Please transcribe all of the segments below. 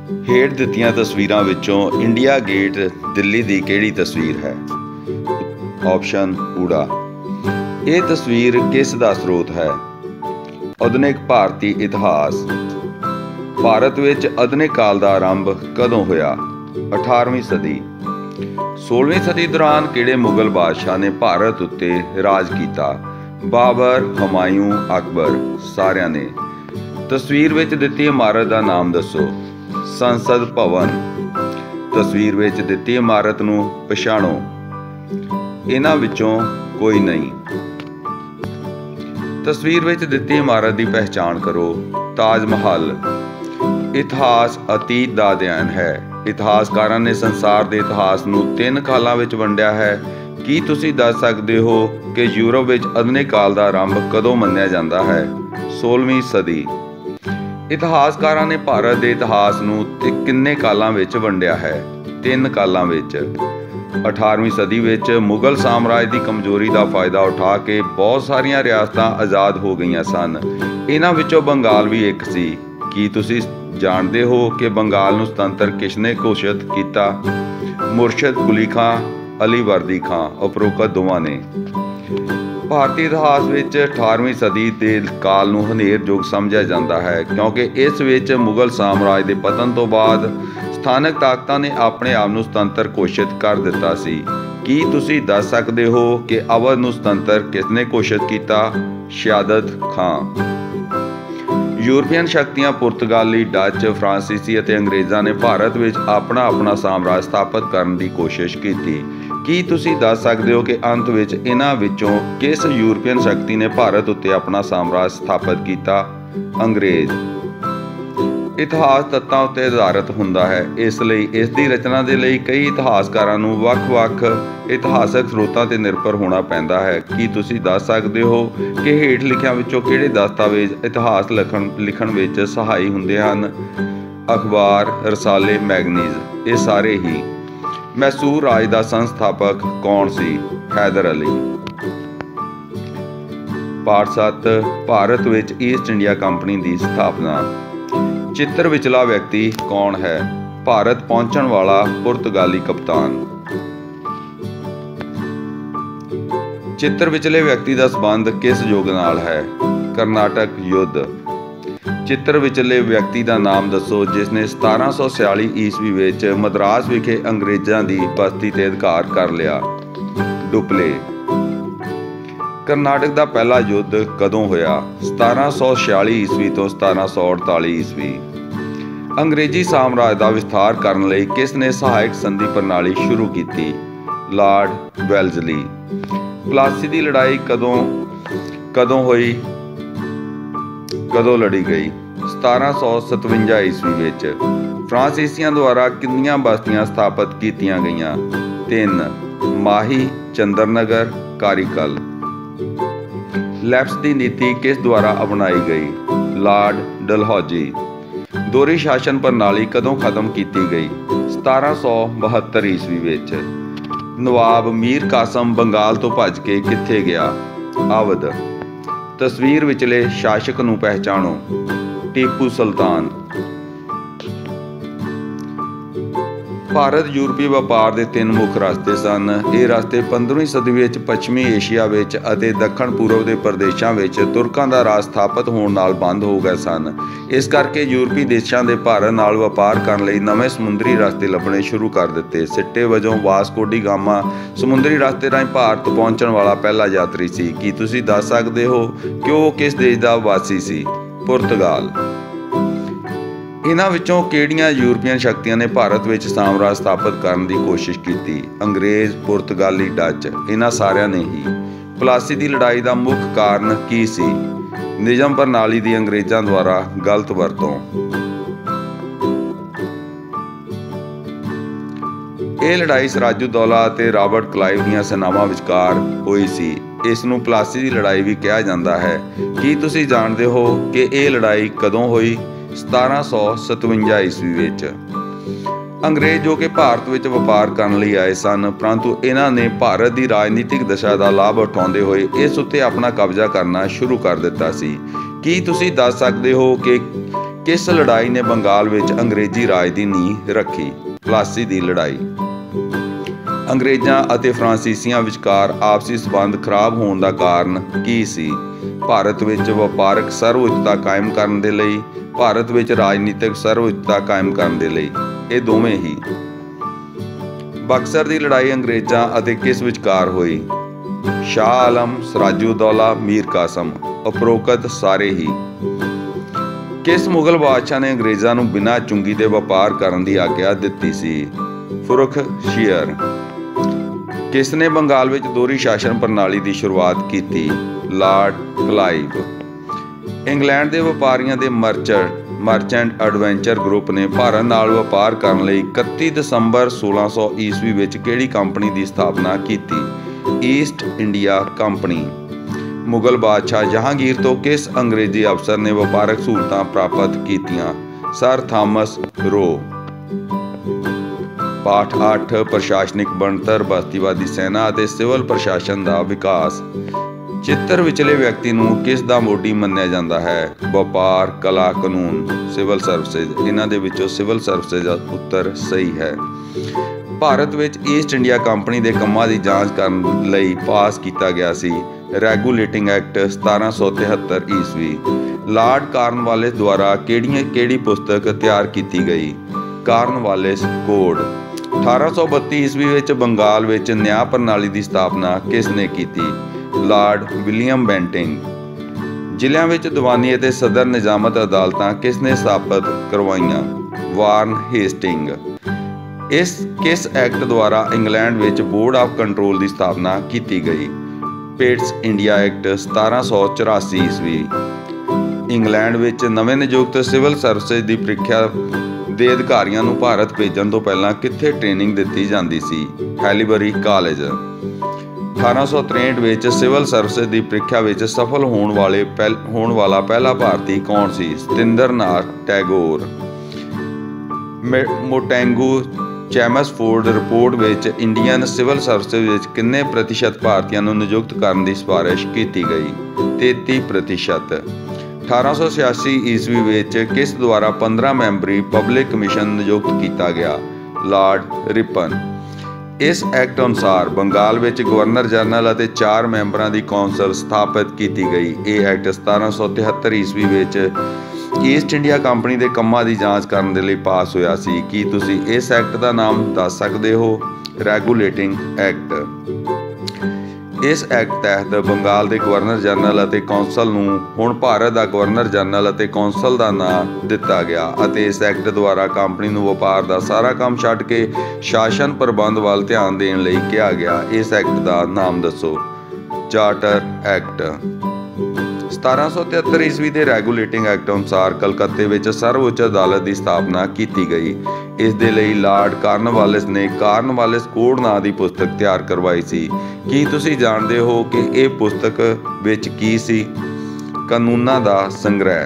ਹੇਠ ਦਿੱਤੀਆਂ ਤਸਵੀਰਾਂ ਵਿੱਚੋਂ ਇੰਡੀਆ ਗੇਟ ਦਿੱਲੀ ਦੀ ਕਿਹੜੀ ਤਸਵੀਰ ਹੈ? ਆਪਸ਼ਨ ਊੜਾ। ਇਹ ਤਸਵੀਰ ਕਿਸ ਦਾ ਸਰੋਤ ਹੈ? ਆਧੁਨਿਕ ਭਾਰਤੀ ਇਤਿਹਾਸ। ਭਾਰਤ ਵਿੱਚ ਆਧੁਨਿਕ ਕਾਲ ਦਾ ਆਰੰਭ ਕਦੋਂ ਹੋਇਆ? 18ਵੀਂ ਸਦੀ। 16ਵੀਂ ਸਦੀ ਦੌਰਾਨ ਕਿਹੜੇ ਮੁਗਲ ਬਾਦਸ਼ਾਹ ਨੇ ਭਾਰਤ ਉੱਤੇ ਰਾਜ ਕੀਤਾ? ਬਾਬਰ, ਹੁਮਾਯੂੰ, ਅਕਬਰ, ਸਾਰਿਆਂ ਨੇ। ਤਸਵੀਰ ਵਿੱਚ ਦਿੱਤੀ ਇਮਾਰਤ ਦਾ ਨਾਮ ਦੱਸੋ। ਸੰਸਦ ਭਵਨ। ਤਸਵੀਰ ਵਿੱਚ ਦਿੱਤੀ ਇਮਾਰਤ ਨੂੰ ਪਛਾਣੋ। ਇਹਨਾਂ ਵਿੱਚੋਂ ਕੋਈ ਨਹੀਂ। ਤਸਵੀਰ ਵਿੱਚ ਦਿੱਤੀ ਇਮਾਰਤ ਦੀ ਪਹਿਚਾਣ ਕਰੋ। ਤਾਜ ਮਹਲ। ਇਤਿਹਾਸ ਅਤੀਤ ਦਾ ਅਧਿਐਨ ਹੈ। ਇਤਿਹਾਸਕਾਰਾਂ ਨੇ ਸੰਸਾਰ ਦੇ ਇਤਿਹਾਸ ਨੂੰ 3 ਕਾਲਾਂ ਵਿੱਚ ਵੰਡਿਆ ਹੈ। ਕੀ ਤੁਸੀਂ ਦੱਸ ਸਕਦੇ ਹੋ ਕਿ ਯੂਰਪ ਵਿੱਚ ਆਧੁਨਿਕ ਕਾਲ ਦਾ ਆਰੰਭ ਕਦੋਂ ਮੰਨਿਆ ਜਾਂਦਾ ਹੈ? 16ਵੀਂ ਸਦੀ। ਇਤਿਹਾਸਕਾਰਾਂ ਨੇ ਭਾਰਤ ਦੇ ਇਤਿਹਾਸ ਨੂੰ ਕਿੰਨੇ ਕਾਲਾਂ ਵਿੱਚ ਵੰਡਿਆ ਹੈ? 3 ਕਾਲਾਂ ਵਿੱਚ। 18ਵੀਂ ਸਦੀ ਵਿੱਚ ਮੁਗਲ ਸਾਮਰਾਜ ਦੀ ਕਮਜ਼ੋਰੀ ਦਾ ਫਾਇਦਾ ਉਠਾ ਕੇ ਬਹੁਤ ਸਾਰੀਆਂ ਰਿਆਸਤਾਂ ਆਜ਼ਾਦ ਹੋ ਗਈਆਂ ਸਨ। ਇਹਨਾਂ ਵਿੱਚੋਂ ਬੰਗਾਲ ਵੀ ਇੱਕ ਸੀ। ਕੀ ਤੁਸੀਂ ਜਾਣਦੇ ਹੋ ਕਿ ਬੰਗਾਲ ਨੂੰ ਸੁਤੰਤਰ ਕਿਸਨੇ ਘੋਸ਼ਿਤ ਕੀਤਾ? ਮੁਰਸ਼ਦ ਕੁਲੀ ਖਾਂ, ਅਲੀ ਵਰਦੀ ਖਾਂ, ਉਪਰੋਕਤ ਦੋਵਾਂ ਨੇ। ਭਾਰਤੀ ਇਤਿਹਾਸ ਵਿੱਚ 18ਵੀਂ ਸਦੀ ਦੇ ਕਾਲ ਨੂੰ ਹਨੇਰ ਯੁੱਗ ਸਮਝਿਆ ਜਾਂਦਾ ਹੈ ਕਿਉਂਕਿ ਇਸ ਵਿੱਚ ਮੁਗਲ ਸਾਮਰਾਜ ਦੇ ਪਤਨ ਤੋਂ ਬਾਅਦ ਸਥਾਨਕ ਤਾਕਤਾਂ ਨੇ ਆਪਣੇ ਆਪ ਨੂੰ ਸੁਤੰਤਰ ਘੋਸ਼ਿਤ ਕਰ ਦਿੱਤਾ ਸੀ। ਕੀ ਤੁਸੀਂ ਦੱਸ ਸਕਦੇ ਹੋ ਕਿ ਅਵਧ ਨੂੰ ਸੁਤੰਤਰ ਕਿਸਨੇ ਘੋਸ਼ਿਤ ਕੀਤਾ? ਸ਼ਹਾਦਤ ਖਾਂ। ਯੂਰਪੀਅਨ ਸ਼ਕਤੀਆਂ ਪੁਰਤਗਾਲੀ, ਡੱਚ, ਫਰਾਂਸੀਸੀ ਅਤੇ ਅੰਗਰੇਜ਼ਾਂ ਨੇ ਭਾਰਤ ਵਿੱਚ ਆਪਣਾ ਸਾਮਰਾਜ ਸਥਾਪਿਤ ਕਰਨ ਦੀ ਕੋਸ਼ਿਸ਼ ਕੀਤੀ। ਕੀ ਤੁਸੀਂ ਦੱਸ ਸਕਦੇ ਹੋ ਕਿ ਅੰਤ ਵਿੱਚ ਇਹਨਾਂ ਵਿੱਚੋਂ ਕਿਸ ਯੂਰਪੀਅਨ ਸ਼ਕਤੀ ਨੇ ਭਾਰਤ ਉੱਤੇ ਆਪਣਾ ਸਾਮਰਾਜ ਸਥਾਪਿਤ ਕੀਤਾ? ਅੰਗਰੇਜ਼। ਇਤਿਹਾਸ ਤੱਤਾਂ ਉੱਤੇ ਆਧਾਰਿਤ ਹੁੰਦਾ ਹੈ, ਇਸ ਲਈ ਇਸ ਦੀ ਰਚਨਾ ਦੇ ਲਈ ਕਈ ਇਤਿਹਾਸਕਾਰਾਂ ਨੂੰ ਵੱਖ-ਵੱਖ ਇਤਿਹਾਸਕ ਸਰੋਤਾਂ 'ਤੇ ਨਿਰਭਰ ਹੋਣਾ ਪੈਂਦਾ ਹੈ। ਕੀ ਤੁਸੀਂ ਦੱਸ ਸਕਦੇ ਹੋ ਕਿ ਹੇਠ ਲਿਖਿਆਂ ਵਿੱਚੋਂ ਕਿਹੜੇ ਦਸਤਾਵੇਜ਼ ਇਤਿਹਾਸ ਲਿਖਣ ਵਿੱਚ ਸਹਾਈ ਹੁੰਦੇ ਹਨ? ਅਖਬਾਰ, ਰਸਾਲੇ, ਮੈਗਜ਼ੀਨ। ਇਹ ਸਾਰੇ ਹੀ। ਮੈਸੂਰ ਰਾਜ ਦਾ ਸੰਸਥਾਪਕ ਕੌਣ ਸੀ? ਹੈਦਰ ਅਲੀ। ਪਾਠ 7 ਭਾਰਤ ਵਿੱਚ ਈਸਟ ਇੰਡੀਆ ਕੰਪਨੀ ਦੀ ਸਥਾਪਨਾ। ਚਿੱਤਰ ਵਿਚਲਾ ਵਿਅਕਤੀ ਕੌਣ ਹੈ? ਭਾਰਤ ਪਹੁੰਚਣ ਵਾਲਾ ਪੁਰਤਗਾਲੀ ਕਪਤਾਨ। ਚਿੱਤਰ ਵਿਚਲੇ ਵਿਅਕਤੀ ਦਾ ਸੰਬੰਧ ਕਿਸ ਯੁੱਗ ਨਾਲ ਹੈ? ਕਰਨਾਟਕ ਯੁੱਧ। ਚਿੱਤਰ ਵਿਚਲੇ ਵਿਅਕਤੀ ਦਾ ਨਾਮ ਦੱਸੋ ਜਿਸ ਨੇ 1746 ਈਸਵੀ ਵਿੱਚ ਮਦਰਾਸ ਵਿਖੇ ਅੰਗਰੇਜ਼ਾਂ ਦੀ ਬਸਤੀ 'ਤੇ ਅਧਿਕਾਰ ਕਰ ਲਿਆ। ਡੁਪਲੇ। ਕਰਨਾਟਕ ਦਾ ਪਹਿਲਾ ਯੁੱਧ ਕਦੋਂ ਹੋਇਆ? 1746 ਈਸਵੀ ਤੋਂ 1748 ਈਸਵੀ। ਅੰਗਰੇਜ਼ੀ ਸਾਮਰਾਜ ਦਾ ਵਿਸਥਾਰ ਕਰਨ ਲਈ ਕਿਸ ਨੇ ਸਹਾਇਕ ਸੰਧੀ ਪ੍ਰਣਾਲੀ ਸ਼ੁਰੂ ਕੀਤੀ? ਲਾਰਡ ਵੈਲਜ਼ਲੀ। ਪਲਾਸੀ ਦੀ ਲੜਾਈ ਕਦੋਂ ਹੋਈ? ਕਦੋਂ ਲੜੀ ਗਈ? 1757 ਈਸਵੀ ਵਿੱਚ। ਫਰਾਂਸੀਸੀਆਂ ਦੁਆਰਾ ਕਿੰਨੀਆਂ ਬਸਤੀਆਂ ਸਥਾਪਿਤ ਕੀਤੀਆਂ ਗਈਆਂ? 3। ਮਾਹੀ, ਚੰਦਰਨਗਰ, ਕਾਰੀਕਲ। ਲੈਪਸ ਦੀ ਨੀਤੀ ਕਿਸ ਦੁਆਰਾ ਅਪਣਾਈ ਗਈ? ਲਾਰਡ ਡਲਹੌਜੀ। ਦੋਹਰੀ ਸ਼ਾਸਨ ਪ੍ਰਣਾਲੀ ਕਦੋਂ ਖਤਮ ਕੀਤੀ ਗਈ? 1772 ਈਸਵੀ ਵਿੱਚ। ਨਵਾਬ ਮੀਰ ਕਾਸਮ ਬੰਗਾਲ ਤੋਂ ਭੱਜ ਕੇ ਕਿੱਥੇ ਗਿਆ? ਅਵਧ। ਤਸਵੀਰ ਵਿਚਲੇ ਸ਼ਾਸਕ ਨੂੰ ਪਹਿਚਾਣੋ। ਟੀਪੂ ਸੁਲਤਾਨ। ਭਾਰਤ ਯੂਰਪੀ ਵਪਾਰ ਦੇ 3 ਮੁੱਖ ਰਸਤੇ ਸਨ। ਇਹ ਰਸਤੇ 15ਵੀਂ ਸਦੀ ਵਿੱਚ ਪੱਛਮੀ ਏਸ਼ੀਆ ਵਿੱਚ ਅਤੇ ਦੱਖਣ ਪੂਰਬ ਦੇ ਪ੍ਰਦੇਸ਼ਾਂ ਵਿੱਚ ਤੁਰਕਾਂ ਦਾ ਰਾਜ ਸਥਾਪਿਤ ਹੋਣ ਨਾਲ ਬੰਦ ਹੋ ਗਏ ਸਨ। ਇਸ ਕਰਕੇ ਯੂਰਪੀ ਦੇਸ਼ਾਂ ਦੇ ਭਾਰਤ ਨਾਲ ਵਪਾਰ ਕਰਨ ਲਈ ਨਵੇਂ ਸਮੁੰਦਰੀ ਰਸਤੇ ਲੱਭਣੇ ਸ਼ੁਰੂ ਕਰ ਦਿੱਤੇ। ਸਿੱਟੇ ਵਜੋਂ ਵਾਸਕੋ ਡੀ ਗਾਮਾ ਸਮੁੰਦਰੀ ਰਸਤੇ ਰਾਹੀਂ ਭਾਰਤ ਪਹੁੰਚਣ ਵਾਲਾ ਪਹਿਲਾ ਯਾਤਰੀ ਸੀ। ਕੀ ਤੁਸੀਂ ਦੱਸ ਸਕਦੇ ਹੋ ਕਿ ਉਹ ਕਿਸ ਦੇਸ਼ ਦਾ ਵਾਸੀ ਸੀ? ਪੁਰਤਗਾਲ। ਇਹਨਾਂ ਵਿੱਚੋਂ ਕਿਹੜੀਆਂ ਯੂਰਪੀਅਨ ਸ਼ਕਤੀਆਂ ਨੇ ਭਾਰਤ ਵਿੱਚ ਸਾਮਰਾਜ ਸਥਾਪਿਤ ਕਰਨ ਦੀ ਕੋਸ਼ਿਸ਼ ਕੀਤੀ? ਅੰਗਰੇਜ਼, ਪੁਰਤਗਾਲੀ, ਡੱਚ। ਇਹਨਾਂ ਸਾਰਿਆਂ ਨੇ ਹੀ। ਪਲਾਸੀ ਦੀ ਲੜਾਈ ਦਾ ਮੁੱਖ ਕਾਰਨ ਕੀ ਸੀ? ਨਿਯਮ ਪ੍ਰਣਾਲੀ ਦੀ ਅੰਗਰੇਜ਼ਾਂ ਦੁਆਰਾ ਗਲਤ ਵਰਤੋਂ। ਇਹ ਲੜਾਈ ਸਿਰਾਜੁਦੌਲਾ ਅਤੇ ਰਾਬਰਟ ਕਲਾਈਵ ਦੀਆਂ ਸੈਨਾਵਾਂ ਵਿਚਕਾਰ ਹੋਈ ਸੀ। ਇਸ ਨੂੰ ਪਲਾਸੀ ਦੀ ਲੜਾਈ ਵੀ ਕਿਹਾ ਜਾਂਦਾ ਹੈ। ਕੀ ਤੁਸੀਂ ਜਾਣਦੇ ਹੋ ਕਿ ਇਹ ਲੜਾਈ ਕਦੋਂ ਹੋਈ? 1757 ਈਸਵੀ ਵਿੱਚ। ਅੰਗਰੇਜ਼ ਜੋ ਕਿ ਭਾਰਤ ਵਿੱਚ ਵਪਾਰ ਕਰਨ ਲਈ ਆਏ ਸਨ, ਪਰੰਤੂ ਇਹਨਾਂ ਨੇ ਭਾਰਤ ਦੀ ਰਾਜਨੀਤਿਕ ਦਸ਼ਾ ਦਾ ਲਾਭ ਉਠਾਉਂਦੇ ਹੋਏ ਇਸ ਉੱਤੇ ਆਪਣਾ ਕਬਜ਼ਾ ਕਰਨਾ ਸ਼ੁਰੂ ਕਰ ਦਿੱਤਾ ਸੀ। ਕੀ ਤੁਸੀਂ ਦੱਸ ਸਕਦੇ ਹੋ ਕਿ किस लड़ाई ने बंगाल विच अंग्रेजी राज की नींह रखी? प्लासी की लड़ाई। अंग्रेज़ां अते फ्रांसीसियां विचकार आपसी संबंध खराब होने का कारण की सी? भारत विच वपारक सर्वउच्चता कायम करने दे लई, भारत विच राजनीतिक सर्वउच्चता कायम करने दे लई, ये दोवें ही। बक्सर की लड़ाई अंग्रेज़ां अते किस विचकार हुई? शाह आलम, सिराजुद्दौला, मीर कासम। उपरोक्त सारे ही। किस मुगल बादशाह ने अंग्रेज़ां नूं बिना चुंगी दे वपार करने की आग्या दित्ती सी? फुरुखशियर। किसने बंगाल विच दोहरी शासन प्रणाली की शुरुआत की थी? Lord Clive. इंग्लैंड के व्यापारियों के मर्चेंट एडवेंचर ग्रुप ने भारत नाल व्यापार करने लई 31 दसंबर 1600 ईस्वी विच किहड़ी कंपनी की स्थापना की थी? East India company. मुगल बादशाह जहांगीर तो किस अंग्रेजी अफसर ने व्यापारक सहूलतां प्राप्त कीतियां? Sir Thomas Roe. पाठ 8 प्रशासनिक बनतर, बस्तीवादी सेना और सिविल प्रशासन का विकास। चित्र विचले व्यक्ति नूं किस दा मोडी मन्निया जाता है? व्यापार, कला, कानून, सिविल सर्विसेज। इन्हां दे विचों सिविल सर्विसेज का उत्तर सही है। भारत विच ईस्ट इंडिया कंपनी के कामां की जांच करने लई पास किया गया सी रेगूलेटिंग एक्ट 1773 ईस्वी। लॉर्ड कॉर्नवालिस द्वारा केड़ी पुस्तक तैयार की गई? Cornwallis code. 1832 ईस्वी विच बंगाल विच न्याय प्रणाली की स्थापना किसने की थी? Lord William Bentinck. जिलिਆਂ विच दीवानी ਅਤੇ सदर निजामत अदालतां किसने स्थापित करवाईयां? Warren Hastings. किस एक्ट द्वारा इंग्लैंड विच बोर्ड ऑफ कंट्रोल की स्थापना की गई? पिट्स इंडिया एक्ट 1784 ईस्वी। इंग्लैंड विच नवें नियुक्त सिविल सर्विसेज की ਪ੍ਰੀਖਿਆ ਦੇ ਅਧਿਕਾਰੀਆਂ ਨੂੰ ਭਾਰਤ ਭੇਜਣ ਤੋਂ ਪਹਿਲਾਂ ਕਿੱਥੇ ਟ੍ਰੇਨਿੰਗ ਦਿੱਤੀ ਜਾਂਦੀ ਸੀ? ਹੈਲੀਬਰੀ ਕਾਲਜ। 1863 ਵਿੱਚ ਸਿਵਲ ਸਰਵਿਸ ਦੀ ਪ੍ਰੀਖਿਆ ਵਿੱਚ ਸਫਲ ਹੋਣ ਵਾਲਾ ਪਹਿਲਾ ਭਾਰਤੀ ਕੌਣ ਸੀ? ਸਤਿੰਦਰ ਨਾਥ ਟੈਗੋਰ। ਮੋਂਟੈਗੂ ਚੈਮਸਫੋਰਡ ਰਿਪੋਰਟ ਵਿੱਚ ਇੰਡੀਅਨ ਸਿਵਲ ਸਰਵਿਸ ਵਿੱਚ ਕਿੰਨੇ ਪ੍ਰਤੀਸ਼ਤ ਭਾਰਤੀਆਂ ਨੂੰ ਨਿਯੁਕਤ ਕਰਨ ਦੀ ਸਿਫਾਰਿਸ਼ ਕੀਤੀ ਗਈ? 33%। 1886 ਈਸਵੀ ਵਿੱਚ ਕਿਸ ਦੁਆਰਾ 15 ਮੈਂਬਰੀ ਪਬਲਿਕ ਕਮਿਸ਼ਨ ਨਿਯੁਕਤ ਕੀਤਾ ਗਿਆ? Lord ripen. ਇਸ ਐਕਟ ਅਨੁਸਾਰ ਬੰਗਾਲ ਵਿੱਚ ਗਵਰਨਰ ਜਨਰਲ ਅਤੇ 4 ਮੈਂਬਰਾਂ ਦੀ ਕੌਂਸਲ ਸਥਾਪਿਤ ਕੀਤੀ ਗਈ। ਇਹ ਐਕਟ 1773 ਈਸਵੀ ਵਿੱਚ ਈਸਟ ਇੰਡੀਆ ਕੰਪਨੀ ਦੇ ਕੰਮਾਂ ਦੀ ਜਾਂਚ ਕਰਨ ਦੇ ਲਈ ਪਾਸ ਹੋਇਆ ਸੀ। ਕੀ ਤੁਸੀਂ ਇਸ ਐਕਟ ਦਾ ਨਾਮ ਦੱਸ ਸਕਦੇ ਹੋ? Regulating act. इस एक्ट तहत बंगाल के गवर्नर जनरल और कौंसल नूं हुण भारत का गवर्नर जनरल और कौंसल का नाम दिता गया और इस एक्ट द्वारा कंपनी नूं व्यापार का सारा काम छड्ड के शासन प्रबंध वाल ध्यान देने लई कहा गया। इस एक्ट का नाम दसो। Charter act. 1773 ईस्वी के रैगूलेटिंग एक्ट अनुसार कलकत्ते विच सर्वोच्च अदालत की स्थापना की गई। इस दे लई लॉर्ड कॉर्नवालिस ने कॉर्नवालिस कोड नां की पुस्तक तैयार करवाई सी। की तुसीं जाणदे हो कि यह पुस्तक विच की सी? कानूनां दा संग्रह।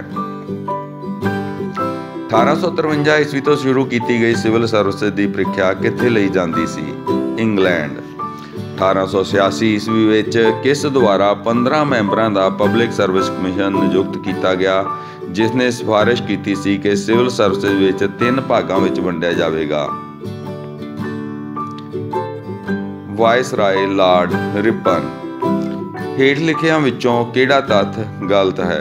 1853 ईस्वी तो शुरू की गई सिविल सर्विस की ਪ੍ਰੀਖਿਆ कित्थे लई जांदी सी? इंग्लैंड। 1886 ईस्वी विच किस द्वारा 15 मैंबरां दा पब्लिक सर्विस कमीशन नियुक्त किया गया, जिसने सिफारिश की सी कि सिविल सर्विस विच 3 भागां विच वंडिया जावेगा? Viceroy Lord Ripon. हेठ लिखियां विचों किहड़ा तੱਥ गलत है?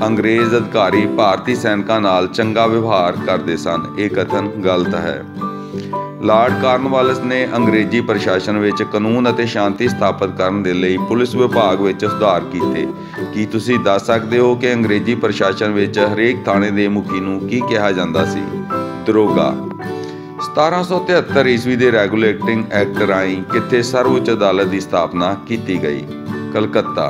अंग्रेज अधिकारी भारतीय सैनिकां नाल चंगा व्यवहार करते सन, यह कथन गलत है। लॉर्ड कॉर्नवालिस ने अंग्रेजी प्रशासन विच कानून और शांति स्थापित करने के लिए पुलिस विभाग विच सुधार किए। की तुसीं दस सकते हो कि अंग्रेजी प्रशासन विच हरेक थाणे के मुखी नूं की कहा जाता सी? दरोगा। 1773 ईस्वी के रैगूलेटिंग एक्ट राही कित्थे सर्वोच्च अदालत की स्थापना की गई? कलकत्ता।